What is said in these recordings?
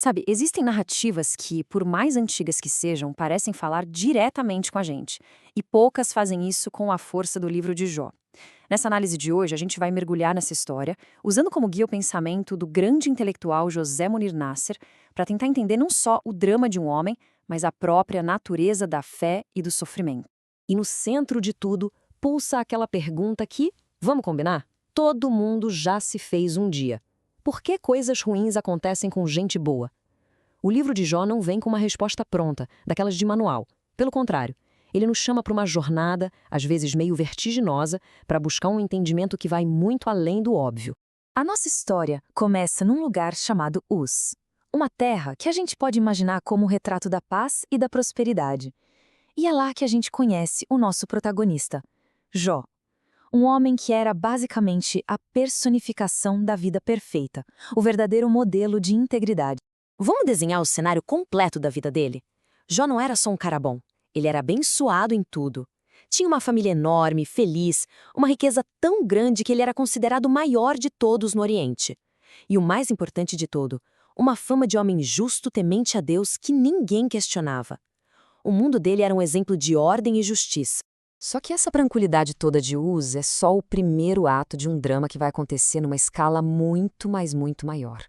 Sabe, existem narrativas que, por mais antigas que sejam, parecem falar diretamente com a gente. E poucas fazem isso com a força do livro de Jó. Nessa análise de hoje, a gente vai mergulhar nessa história, usando como guia o pensamento do grande intelectual José Munir Nasser, para tentar entender não só o drama de um homem, mas a própria natureza da fé e do sofrimento. E no centro de tudo, pulsa aquela pergunta que, vamos combinar? Todo mundo já se fez um dia. Por que coisas ruins acontecem com gente boa? O livro de Jó não vem com uma resposta pronta, daquelas de manual. Pelo contrário, ele nos chama para uma jornada, às vezes meio vertiginosa, para buscar um entendimento que vai muito além do óbvio. A nossa história começa num lugar chamado Uz, uma terra que a gente pode imaginar como o retrato da paz e da prosperidade. E é lá que a gente conhece o nosso protagonista, Jó. Um homem que era basicamente a personificação da vida perfeita, o verdadeiro modelo de integridade. Vamos desenhar o cenário completo da vida dele? Jó não era só um cara bom, ele era abençoado em tudo. Tinha uma família enorme, feliz, uma riqueza tão grande que ele era considerado o maior de todos no Oriente. E o mais importante de tudo, uma fama de homem justo, temente a Deus que ninguém questionava. O mundo dele era um exemplo de ordem e justiça. Só que essa tranquilidade toda de Uz é só o primeiro ato de um drama que vai acontecer numa escala muito, mas muito maior.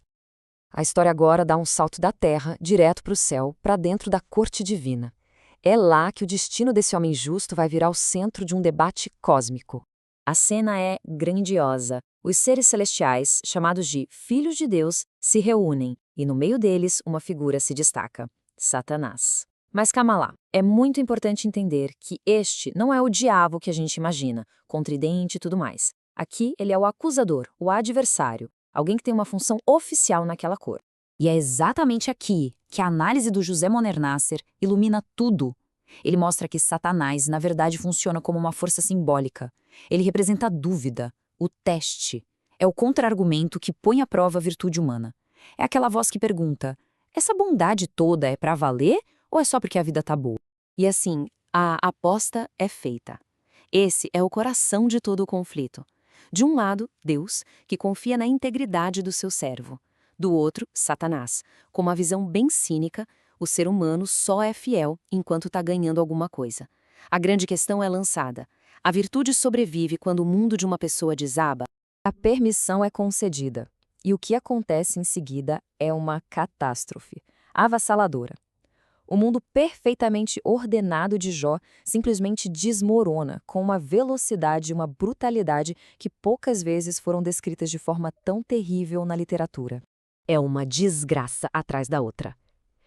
A história agora dá um salto da terra, direto para o céu, para dentro da corte divina. É lá que o destino desse homem justo vai virar o centro de um debate cósmico. A cena é grandiosa. Os seres celestiais, chamados de Filhos de Deus, se reúnem, e no meio deles uma figura se destaca: Satanás. Mas calma lá, é muito importante entender que este não é o diabo que a gente imagina, com tridente e tudo mais. Aqui ele é o acusador, o adversário, alguém que tem uma função oficial naquela cor. E é exatamente aqui que a análise do José Moner Nasser ilumina tudo. Ele mostra que Satanás, na verdade, funciona como uma força simbólica. Ele representa a dúvida, o teste. É o contra-argumento que põe à prova a virtude humana. É aquela voz que pergunta: essa bondade toda é para valer ou é só porque a vida tá boa? E assim, a aposta é feita. Esse é o coração de todo o conflito. De um lado, Deus, que confia na integridade do seu servo. Do outro, Satanás, com uma visão bem cínica: o ser humano só é fiel enquanto está ganhando alguma coisa. A grande questão é lançada: a virtude sobrevive quando o mundo de uma pessoa desaba? A permissão é concedida. E o que acontece em seguida é uma catástrofe avassaladora. O mundo perfeitamente ordenado de Jó simplesmente desmorona com uma velocidade e uma brutalidade que poucas vezes foram descritas de forma tão terrível na literatura. É uma desgraça atrás da outra.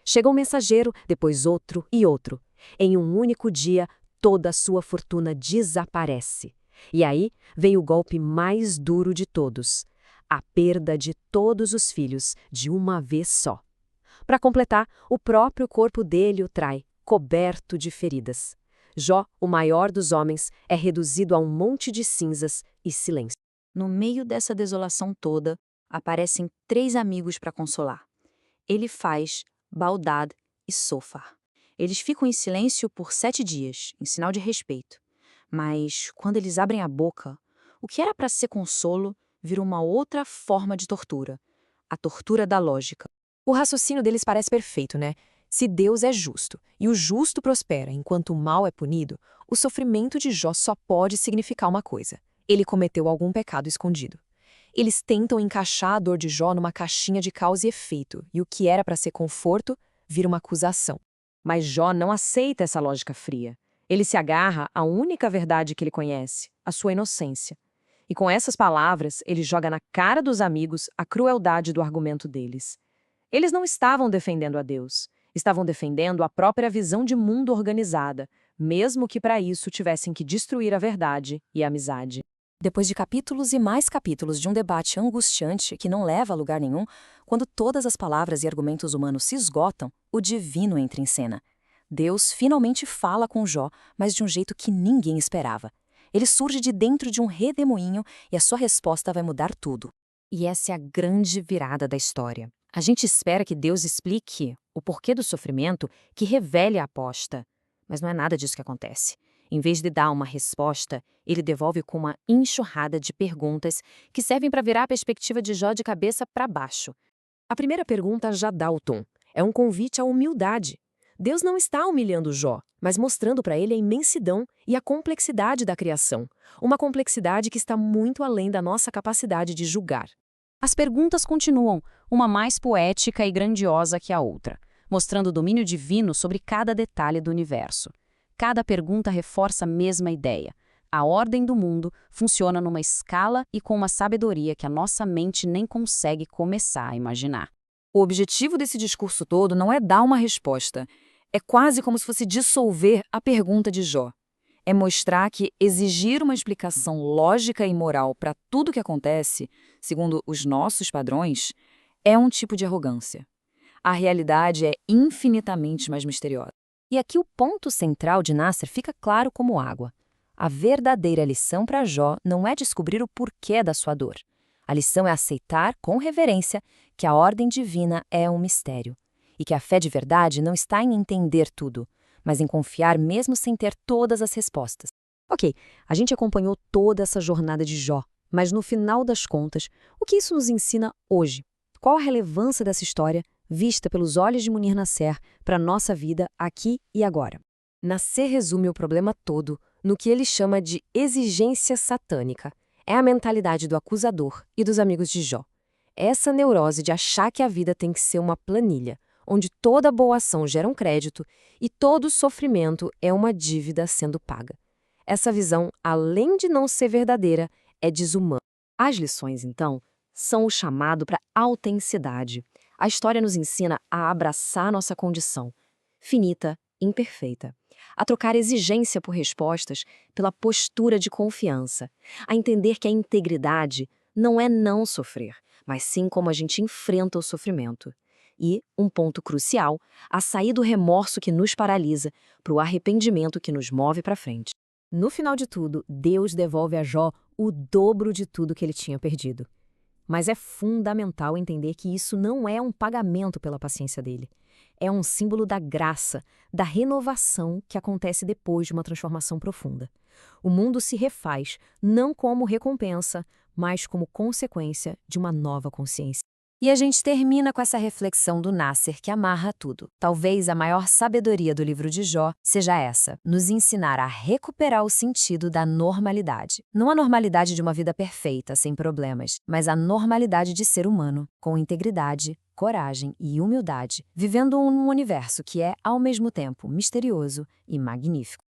Chega um mensageiro, depois outro e outro. Em um único dia, toda a sua fortuna desaparece. E aí vem o golpe mais duro de todos: a perda de todos os filhos de uma vez só. Para completar, o próprio corpo dele o trai, coberto de feridas. Jó, o maior dos homens, é reduzido a um monte de cinzas e silêncio. No meio dessa desolação toda, aparecem 3 amigos para consolar: Elifaz, Baldad e Sofar. Eles ficam em silêncio por 7 dias, em sinal de respeito. Mas, quando eles abrem a boca, o que era para ser consolo vira uma outra forma de tortura: a tortura da lógica. O raciocínio deles parece perfeito, né? Se Deus é justo e o justo prospera enquanto o mal é punido, o sofrimento de Jó só pode significar uma coisa: ele cometeu algum pecado escondido. Eles tentam encaixar a dor de Jó numa caixinha de causa e efeito, e o que era para ser conforto vira uma acusação. Mas Jó não aceita essa lógica fria. Ele se agarra à única verdade que ele conhece, a sua inocência. E com essas palavras, ele joga na cara dos amigos a crueldade do argumento deles. Eles não estavam defendendo a Deus, estavam defendendo a própria visão de mundo organizada, mesmo que para isso tivessem que destruir a verdade e a amizade. Depois de capítulos e mais capítulos de um debate angustiante que não leva a lugar nenhum, quando todas as palavras e argumentos humanos se esgotam, o divino entra em cena. Deus finalmente fala com Jó, mas de um jeito que ninguém esperava. Ele surge de dentro de um redemoinho e a sua resposta vai mudar tudo. E essa é a grande virada da história. A gente espera que Deus explique o porquê do sofrimento, que revele a aposta. Mas não é nada disso que acontece. Em vez de dar uma resposta, ele devolve com uma enxurrada de perguntas que servem para virar a perspectiva de Jó de cabeça para baixo. A primeira pergunta já dá o tom. É um convite à humildade. Deus não está humilhando Jó, mas mostrando para ele a imensidão e a complexidade da criação. Uma complexidade que está muito além da nossa capacidade de julgar. As perguntas continuam, uma mais poética e grandiosa que a outra, mostrando o domínio divino sobre cada detalhe do universo. Cada pergunta reforça a mesma ideia. A ordem do mundo funciona numa escala e com uma sabedoria que a nossa mente nem consegue começar a imaginar. O objetivo desse discurso todo não é dar uma resposta. É quase como se fosse dissolver a pergunta de Jó. É mostrar que exigir uma explicação lógica e moral para tudo que acontece, segundo os nossos padrões, é um tipo de arrogância. A realidade é infinitamente mais misteriosa. E aqui o ponto central de Nasser fica claro como água. A verdadeira lição para Jó não é descobrir o porquê da sua dor. A lição é aceitar com reverência que a ordem divina é um mistério e que a fé de verdade não está em entender tudo, mas em confiar mesmo sem ter todas as respostas. Ok, a gente acompanhou toda essa jornada de Jó, mas no final das contas, o que isso nos ensina hoje? Qual a relevância dessa história vista pelos olhos de Munir Nasser para a nossa vida aqui e agora? Nasser resume o problema todo no que ele chama de exigência satânica. É a mentalidade do acusador e dos amigos de Jó. Essa neurose de achar que a vida tem que ser uma planilha, onde toda boa ação gera um crédito e todo sofrimento é uma dívida sendo paga. Essa visão, além de não ser verdadeira, é desumana. As lições, então, são o chamado para autenticidade. A história nos ensina a abraçar nossa condição, finita, imperfeita, a trocar exigência por respostas pela postura de confiança, a entender que a integridade não é não sofrer, mas sim como a gente enfrenta o sofrimento. E, um ponto crucial, a sair do remorso que nos paralisa para o arrependimento que nos move para frente. No final de tudo, Deus devolve a Jó o dobro de tudo que ele tinha perdido. Mas é fundamental entender que isso não é um pagamento pela paciência dele. É um símbolo da graça, da renovação que acontece depois de uma transformação profunda. O mundo se refaz, não como recompensa, mas como consequência de uma nova consciência. E a gente termina com essa reflexão do Nasser que amarra tudo. Talvez a maior sabedoria do livro de Jó seja essa, nos ensinar a recuperar o sentido da normalidade. Não a normalidade de uma vida perfeita, sem problemas, mas a normalidade de ser humano, com integridade, coragem e humildade, vivendo num universo que é, ao mesmo tempo, misterioso e magnífico.